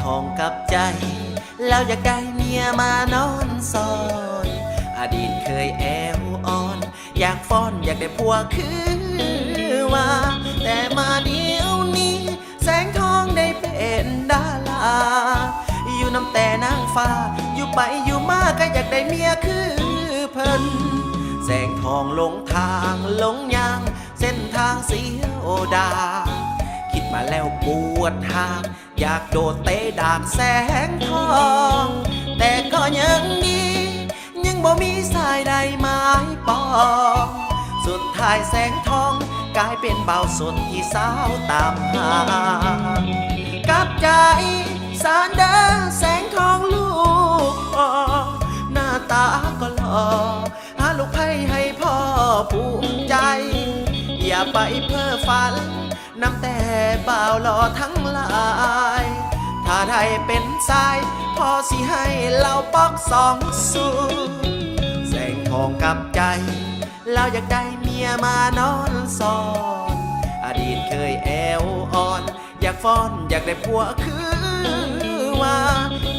ทองกับใจแล้วอยากได้เมียมานอนซอยอดีตเคยแอวอ่อนอยากฟ้อนอยากได้ผัวคือว่าแต่มาเดี๋ยวนี้แสงทองได้เป็นดาราอยู่น้ำแต่นางฟ้าอยู่ไปอยู่มาก็อยากได้เมียคือเพิ่นแสงทองลงทางลงยางเส้นทางเสียวดาคิดมาแล้วปวดหากอยากโดดเตะดากแสงทองแต่ก็ยังดียังบ่มีสายใดไม้ปองสุดท้ายแสงทองกลายเป็นเบาสนที่สาวตามหากับใจสารเด้อแสงทองลูกพ่อหน้าตาก็หล่อหาลูกไผ่ให้พ่อภูมิใจอย่าไปเพ้อฝันนำแต่บ่าวหล่อทั้งหลายถ้าได้เป็นสายพ่อสิให้เหล่าปอกสองสู้แสงทองกับใจแล้วอยากได้เมียมานอนซอนอดีตเคยแอวอ่อนอยากฟ้อนอยากได้ผัวคือว่า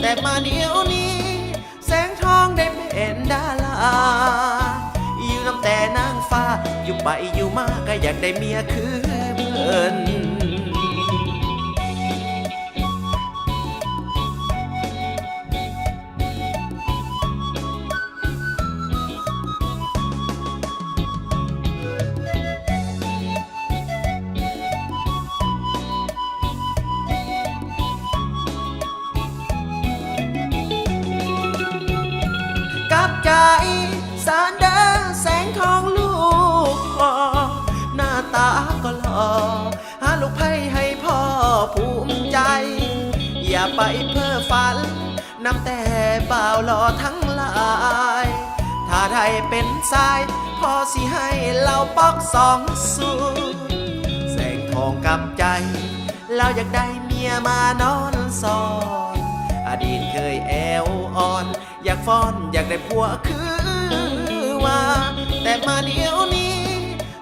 แต่มาเดี๋ยวนี้แสงทองได้เป็นดาราอยู่น้ำแต่นางฟ้าอยู่ไปอยู่มาก็อยากได้เมียคือเพิ่นกับใจสารเด้อแสงทองลูกพ่อหน้าตาก็หล่อหาลูกไผ่ให้พ่อภูมิใจอย่าไปเพ้อฝันนำแต่บ่าวหล่อทั้งหลายถ้าได้เป็นสายพ่อสิให้เหล่าปอกสองสู้แสงทองกับใจเราอยากได้เมียมานอนซอนอดีตเคยแอวอ่อนอยากฟ้อนอยากได้ผัวคือว่าแต่มาเดี๋ยวนี้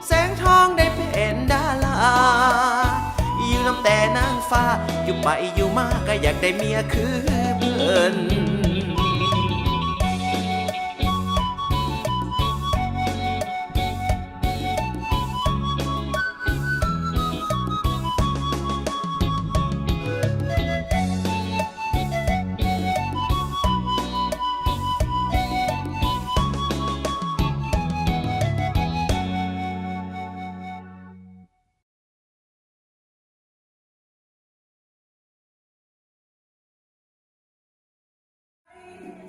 แสงทองได้เป็นดาราอยู่น้ำแต่นางฟ้าอยู่ไปอยู่มาก็อยากได้เมียคือเพิ่น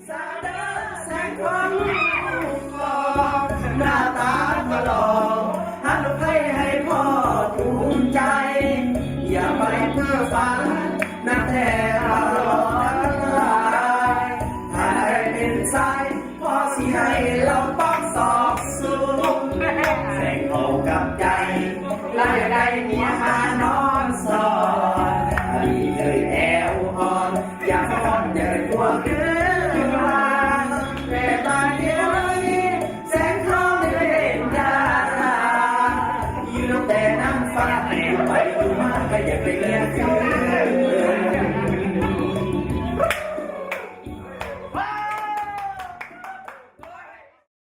สารเด้อแสงทองลูกพ่อหน้าตาก็หล่อหาลูกไผ่ให้พ่อภูมิใจอย่าไปเพ้อฝันนับแต่บ่าวหล่อทั้งหลายถ้าได้เป็นสายพ่อสิให้เราปอกศอกสูงแสงทองกับใจแล้วอยากได้เมียมานอนซอย